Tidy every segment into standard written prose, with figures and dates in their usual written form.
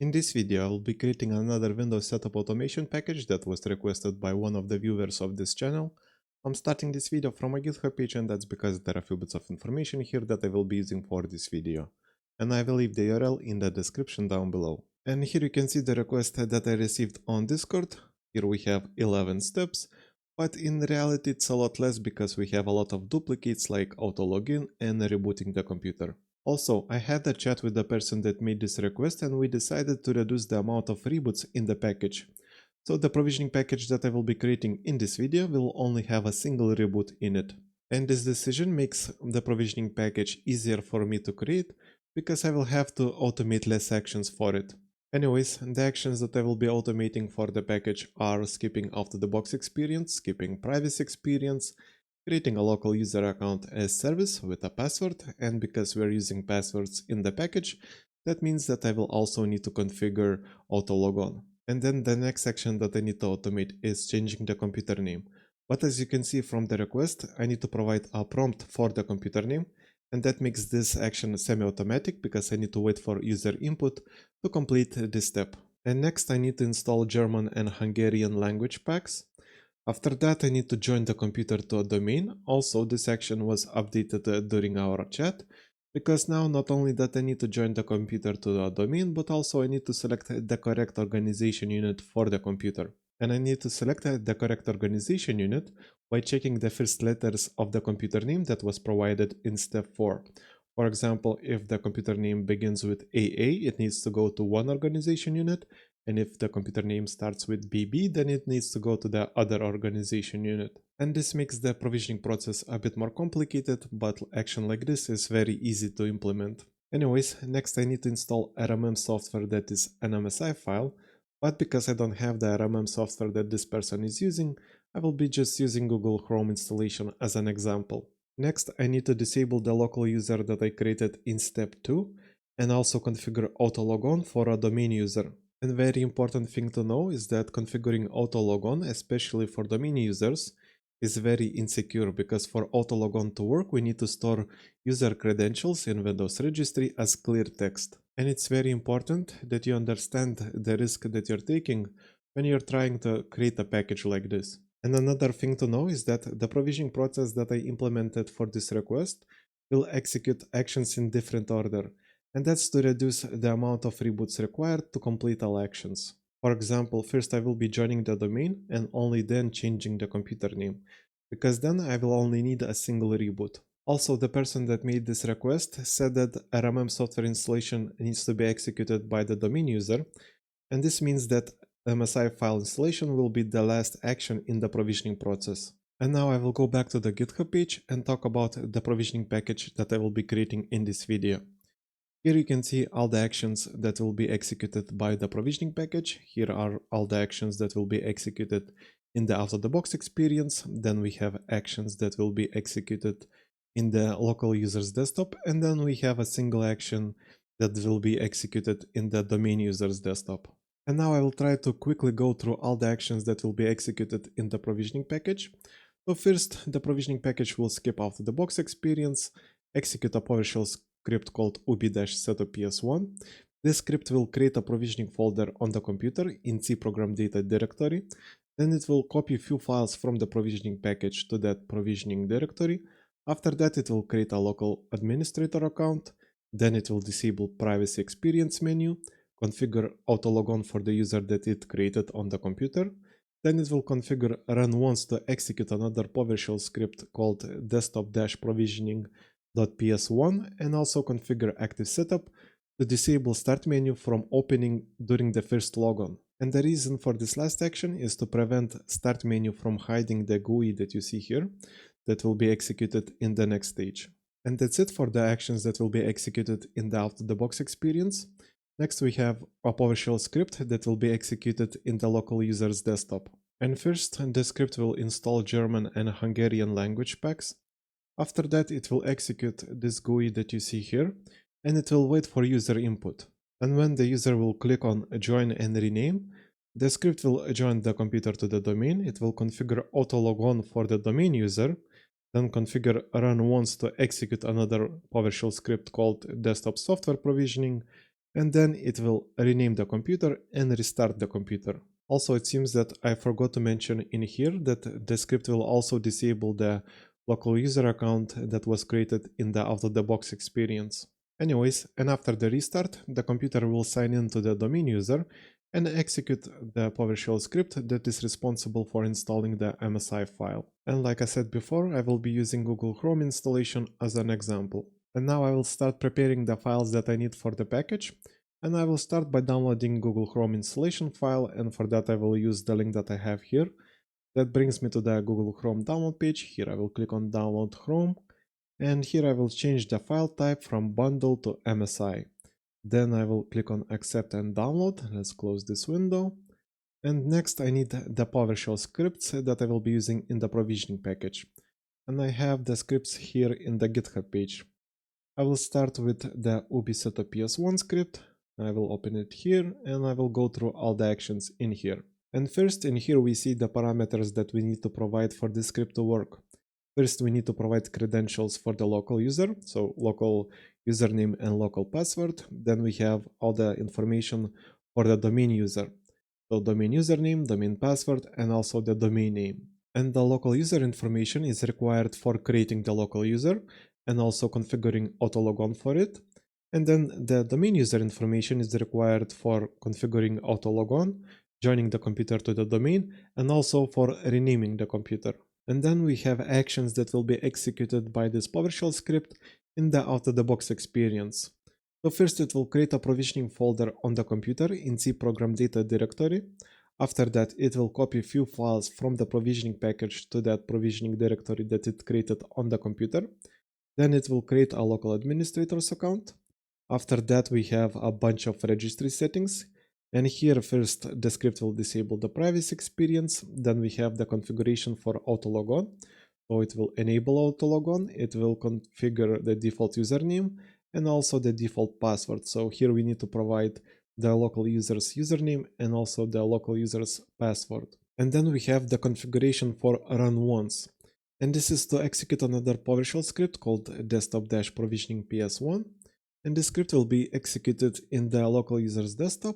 In this video, I will be creating another Windows setup automation package that was requested by one of the viewers of this channel. I'm starting this video from a GitHub page, and that's because there are a few bits of information here that I will be using for this video. And I will leave the URL in the description down below. And here you can see the request that I received on Discord. Here we have 11 steps, but in reality it's a lot less because we have a lot of duplicates like auto login and rebooting the computer. Also, I had a chat with the person that made this request and we decided to reduce the amount of reboots in the package. So the provisioning package that I will be creating in this video will only have a single reboot in it. And this decision makes the provisioning package easier for me to create because I will have to automate less actions for it. Anyways, the actions that I will be automating for the package are skipping out-of-the-box experience, skipping privacy experience, creating a local user account as service with a password, and because we're using passwords in the package, that means that I will also need to configure auto logon. And then the next action that I need to automate is changing the computer name. But as you can see from the request, I need to provide a prompt for the computer name, and that makes this action semi-automatic because I need to wait for user input to complete this step. And next I need to install German and Hungarian language packs. After that, I need to join the computer to a domain. Also, this action was updated during our chat, because now not only that I need to join the computer to a domain, but also I need to select the correct organization unit for the computer. And I need to select the correct organization unit by checking the first letters of the computer name that was provided in step 4. For example, if the computer name begins with AA, it needs to go to one organization unit. And if the computer name starts with BB, then it needs to go to the other organization unit. And this makes the provisioning process a bit more complicated, but action like this is very easy to implement. Anyways, next I need to install RMM software that is an MSI file, but because I don't have the RMM software that this person is using, I will be just using Google Chrome installation as an example. Next, I need to disable the local user that I created in step 2 and also configure auto logon for a domain user. And very important thing to know is that configuring auto logon, especially for domain users, is very insecure because for auto logon to work, we need to store user credentials in Windows registry as clear text. And it's very important that you understand the risk that you're taking when you're trying to create a package like this. And another thing to know is that the provisioning process that I implemented for this request will execute actions in different order. And that's to reduce the amount of reboots required to complete all actions. For example, first I will be joining the domain and only then changing the computer name, because then I will only need a single reboot. Also, the person that made this request said that RMM software installation needs to be executed by the domain user, and this means that MSI file installation will be the last action in the provisioning process. And now I will go back to the GitHub page and talk about the provisioning package that I will be creating in this video. Here you can see all the actions that will be executed by the provisioning package. Here are all the actions that will be executed in the out-of-the-box experience. Then we have actions that will be executed in the local user's desktop. And then we have a single action that will be executed in the domain user's desktop. And now I will try to quickly go through all the actions that will be executed in the provisioning package. So first, the provisioning package will skip out-of-the-box experience, execute a PowerShell script called OOBE-setup-ps1. This script will create a provisioning folder on the computer in C program data directory. Then it will copy a few files from the provisioning package to that provisioning directory. After that, it will create a local administrator account. Then it will disable privacy experience menu, configure auto logon for the user that it created on the computer. Then it will configure run once to execute another PowerShell script called desktop-provisioning.ps1 and also configure active setup to disable start menu from opening during the first logon. And the reason for this last action is to prevent start menu from hiding the GUI that you see here that will be executed in the next stage. And that's it for the actions that will be executed in the out-of-the-box experience. Next we have a PowerShell script that will be executed in the local user's desktop. And first, the script will install German and Hungarian language packs. After that, it will execute this GUI that you see here, and it will wait for user input. And when the user will click on join and rename, the script will join the computer to the domain. It will configure auto logon for the domain user, then configure run once to execute another PowerShell script called desktop software provisioning, and then it will rename the computer and restart the computer. Also, it seems that I forgot to mention in here that the script will also disable the local user account that was created in the out-of-the-box experience. Anyways, and after the restart, the computer will sign in to the domain user and execute the PowerShell script that is responsible for installing the MSI file. And like I said before, I will be using Google Chrome installation as an example. And now I will start preparing the files that I need for the package. And I will start by downloading Google Chrome installation file, and for that I will use the link that I have here. That brings me to the Google Chrome download page. Here I will click on Download Chrome, and here I will change the file type from bundle to MSI. Then I will click on Accept and Download. Let's close this window. And next I need the PowerShell scripts that I will be using in the provisioning package. And I have the scripts here in the GitHub page. I will start with the OOBE setup PS1 script. I will open it here and I will go through all the actions in here. And first in here we see the parameters that we need to provide for this script to work. First we need to provide credentials for the local user, so local username and local password. Then we have all the information for the domain user. So domain username, domain password, and also the domain name. And the local user information is required for creating the local user and also configuring autologon for it. And then the domain user information is required for configuring autologon, joining the computer to the domain, and also for renaming the computer. And then we have actions that will be executed by this PowerShell script in the out-of-the-box experience. So first it will create a provisioning folder on the computer in C program data directory. After that it will copy a few files from the provisioning package to that provisioning directory that it created on the computer. Then it will create a local administrator's account. After that we have a bunch of registry settings, and here first the script will disable the privacy experience. Then we have the configuration for autologon, so it will enable autologon, it will configure the default username and also the default password. So here we need to provide the local user's username and also the local user's password. And then we have the configuration for run once. And this is to execute another PowerShell script called desktop-provisioning ps1. And this script will be executed in the local user's desktop.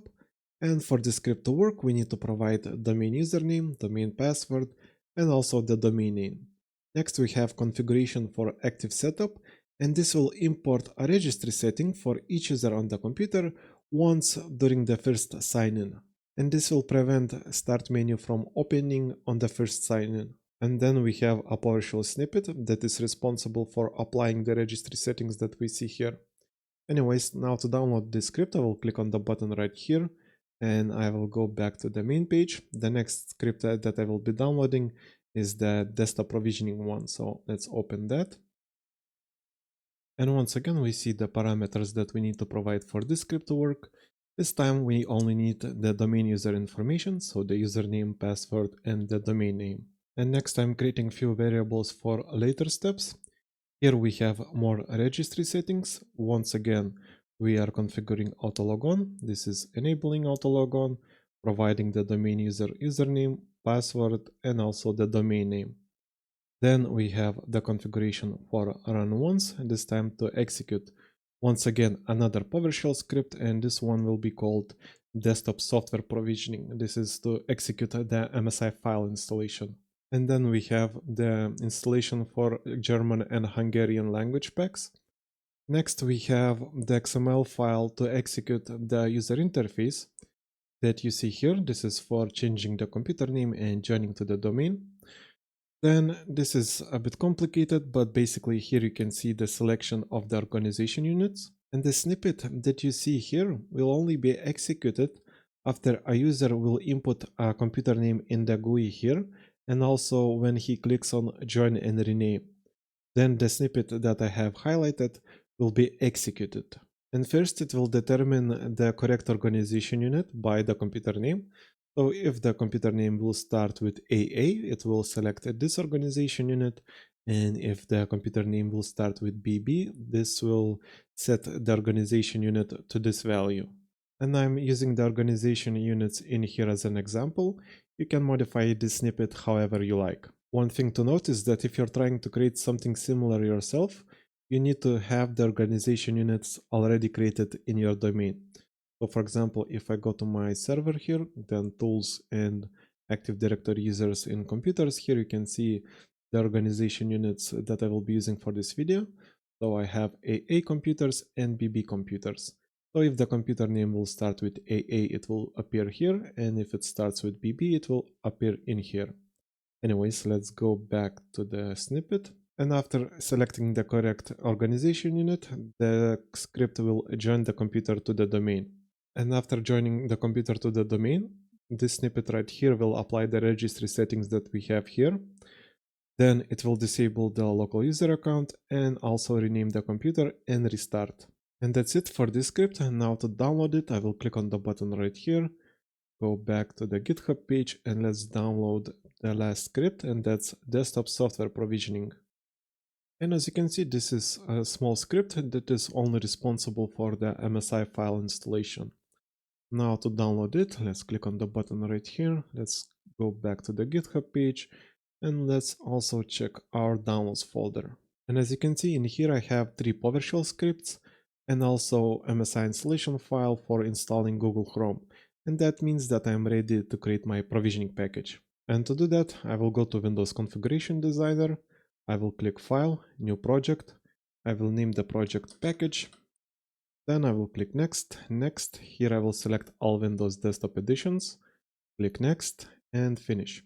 And for this script to work, we need to provide domain username, domain password, and also the domain name. Next, we have configuration for active setup, and this will import a registry setting for each user on the computer once during the first sign-in. And this will prevent start menu from opening on the first sign-in. And then we have a PowerShell snippet that is responsible for applying the registry settings that we see here. Anyways, now to download this script, I will click on the button right here and I will go back to the main page. The next script that I will be downloading is the desktop provisioning one. So let's open that. And once again, we see the parameters that we need to provide for this script to work. This time we only need the domain user information, so the username, password, and the domain name. And next I'm creating few variables for later steps. Here we have more registry settings. Once again, we are configuring autologon. This is enabling autologon, providing the domain user username, password, and also the domain name. Then we have the configuration for run once, and this time to execute once again another PowerShell script, and this one will be called desktop software provisioning. This is to execute the MSI file installation. And then we have the installation for German and Hungarian language packs. Next we have the XML file to execute the user interface that you see here. This is for changing the computer name and joining to the domain. Then this is a bit complicated, but basically here you can see the selection of the organization units. And the snippet that you see here will only be executed after a user will input a computer name in the GUI here, and also when he clicks on join and rename. Then the snippet that I have highlighted will be executed. And first it will determine the correct organization unit by the computer name. So if the computer name will start with AA, it will select this organization unit. And if the computer name will start with BB, this will set the organization unit to this value. And I'm using the organization units in here as an example. You can modify this snippet however you like. One thing to note is that if you're trying to create something similar yourself, you need to have the organization units already created in your domain. So for example, if I go to my server here, then tools and Active Directory users in computers, here you can see the organization units that I will be using for this video. So I have AA computers and BB computers. So if the computer name will start with AA, it will appear here, and if it starts with BB, it will appear in here. Anyways, let's go back to the snippet. And after selecting the correct organization unit, the script will join the computer to the domain. And after joining the computer to the domain, this snippet right here will apply the registry settings that we have here. Then it will disable the local user account and also rename the computer and restart. And that's it for this script. And now to download it, I will click on the button right here, go back to the GitHub page, and let's download the last script, and that's desktop software provisioning. And as you can see, this is a small script that is only responsible for the MSI file installation. Now to download it, let's click on the button right here. Let's go back to the GitHub page, and let's also check our downloads folder. And as you can see in here, I have 3 PowerShell scripts and also MSI installation file for installing Google Chrome. And that means that I'm ready to create my provisioning package. And to do that, I will go to Windows Configuration Designer. I will click File, New Project. I will name the project Package. Then I will click Next. Next. Here I will select all Windows Desktop editions. Click Next and Finish.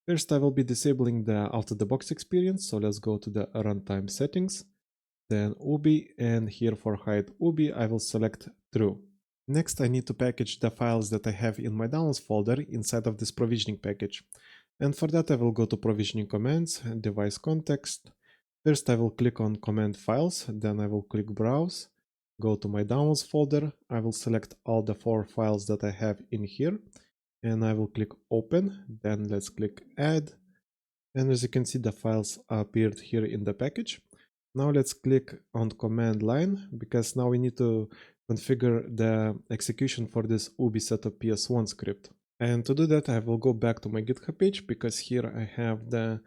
First, I will be disabling the out-of-the-box experience. So let's go to the runtime settings. Then OOBE, and here for hide OOBE, I will select True. Next, I need to package the files that I have in my downloads folder inside of this provisioning package. And for that, I will go to Provisioning Commands, Device Context. First, I will click on Command Files, then I will click Browse, go to my downloads folder. I will select all the 4 files that I have in here, and I will click Open. Then let's click Add. And as you can see, the files appeared here in the package. Now let's click on command line, because now we need to configure the execution for this OOBE setup PS1 script. And to do that, I will go back to my GitHub page, because here I have the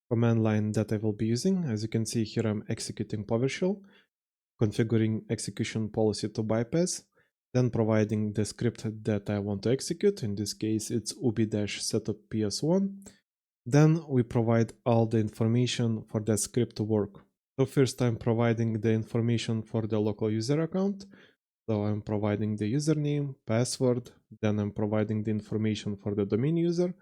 command line that I will be using. As you can see here, I'm executing PowerShell, configuring execution policy to bypass, then providing the script that I want to execute. In this case, it's OOBE-setup PS1. Then we provide all the information for that script to work. So first I'm providing the information for the local user account. So I'm providing the username, password, then I'm providing the information for the domain user.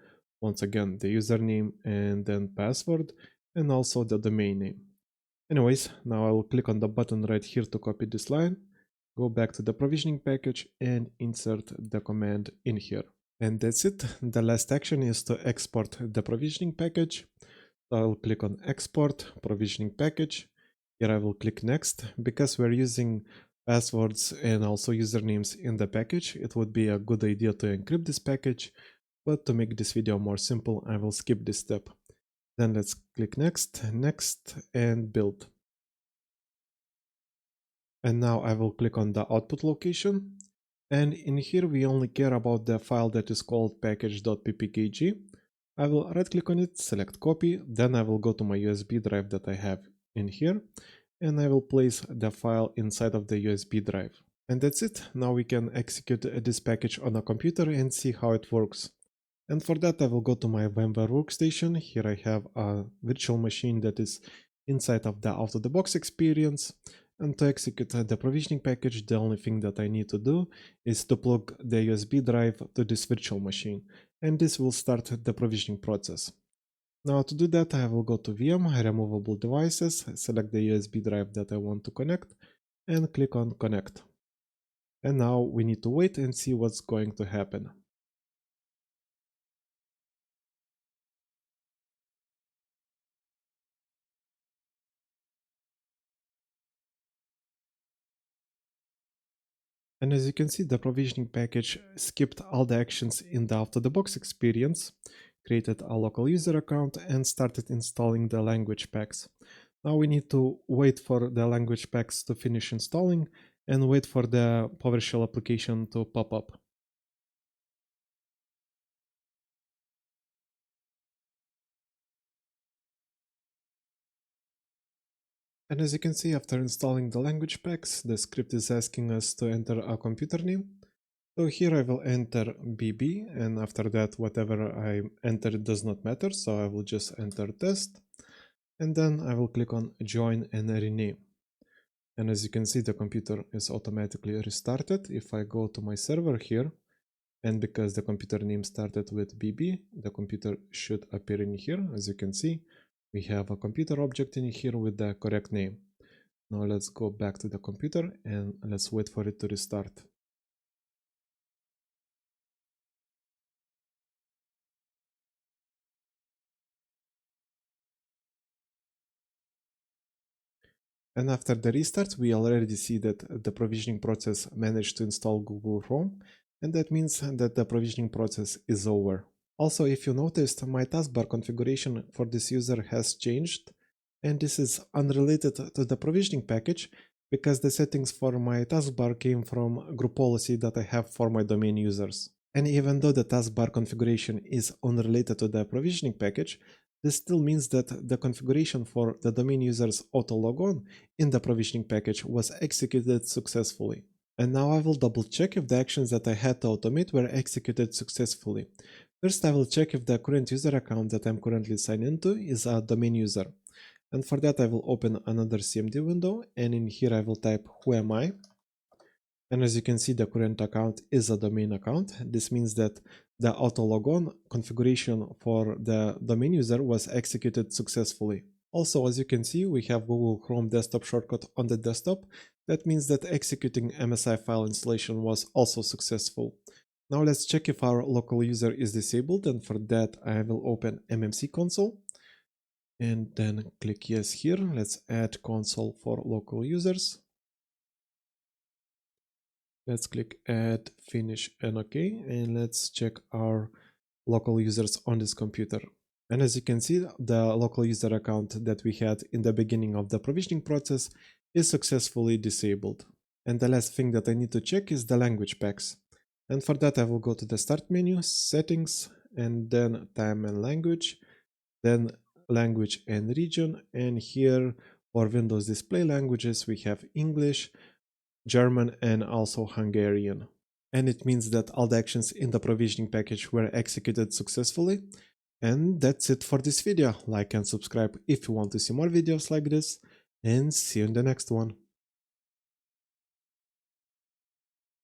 Once again, the username and then password, and also the domain name. Anyways, now I will click on the button right here to copy this line, go back to the provisioning package and insert the command in here. And that's it. The last action is to export the provisioning package. So I will click on Export Provisioning Package. Here I will click Next. Because we're using passwords and also usernames in the package, it would be a good idea to encrypt this package. But to make this video more simple, I will skip this step. Then let's click Next, Next, and Build. And now I will click on the output location. And in here we only care about the file that is called package.ppkg. I will right click on it, select copy, then I will go to my USB drive that I have in here, and I will place the file inside of the USB drive. And that's it. Now we can execute this package on a computer and see how it works. And for that I will go to my VMware workstation. Here I have a virtual machine that is inside of the out-of-the-box experience. And to execute the provisioning package, the only thing that I need to do is to plug the USB drive to this virtual machine, and this will start the provisioning process. Now to do that, I will go to VM, Removable Devices, select the USB drive that I want to connect, and click on Connect. And now we need to wait and see what's going to happen. And as you can see, the provisioning package skipped all the actions in the out-of-the-box experience, created a local user account, and started installing the language packs. Now we need to wait for the language packs to finish installing and wait for the PowerShell application to pop up. And as you can see, after installing the language packs, the script is asking us to enter a computer name. So here I will enter BB, and after that whatever I entered does not matter, so I will just enter test, and then I will click on join and rename. And as you can see, the computer is automatically restarted. If I go to my server here, and because the computer name started with BB, the computer should appear in here. As you can see, we have a computer object in here with the correct name. Now let's go back to the computer and let's wait for it to restart. And after the restart, we already see that the provisioning process managed to install Google Chrome, and that means that the provisioning process is over. Also, if you noticed, my taskbar configuration for this user has changed, and this is unrelated to the provisioning package because the settings for my taskbar came from group policy that I have for my domain users. And even though the taskbar configuration is unrelated to the provisioning package, this still means that the configuration for the domain user's auto logon in the provisioning package was executed successfully. And now I will double check if the actions that I had to automate were executed successfully. First, I will check if the current user account that I'm currently signed into is a domain user. And for that, I will open another CMD window, and in here I will type who am I. And as you can see, the current account is a domain account. This means that the auto logon configuration for the domain user was executed successfully. Also, as you can see, we have Google Chrome desktop shortcut on the desktop. That means that executing MSI file installation was also successful. Now let's check if our local user is disabled, and for that I will open MMC console and then click yes here. Let's add console for local users. Let's click add, finish, and OK, and let's check our local users on this computer. And as you can see, the local user account that we had in the beginning of the provisioning process is successfully disabled. And the last thing that I need to check is the language packs. And for that, I will go to the start menu, settings, and then time and language, then language and region. And here for Windows display languages, we have English, German, and also Hungarian. And it means that all the actions in the provisioning package were executed successfully. And that's it for this video. Like and subscribe if you want to see more videos like this, and see you in the next one.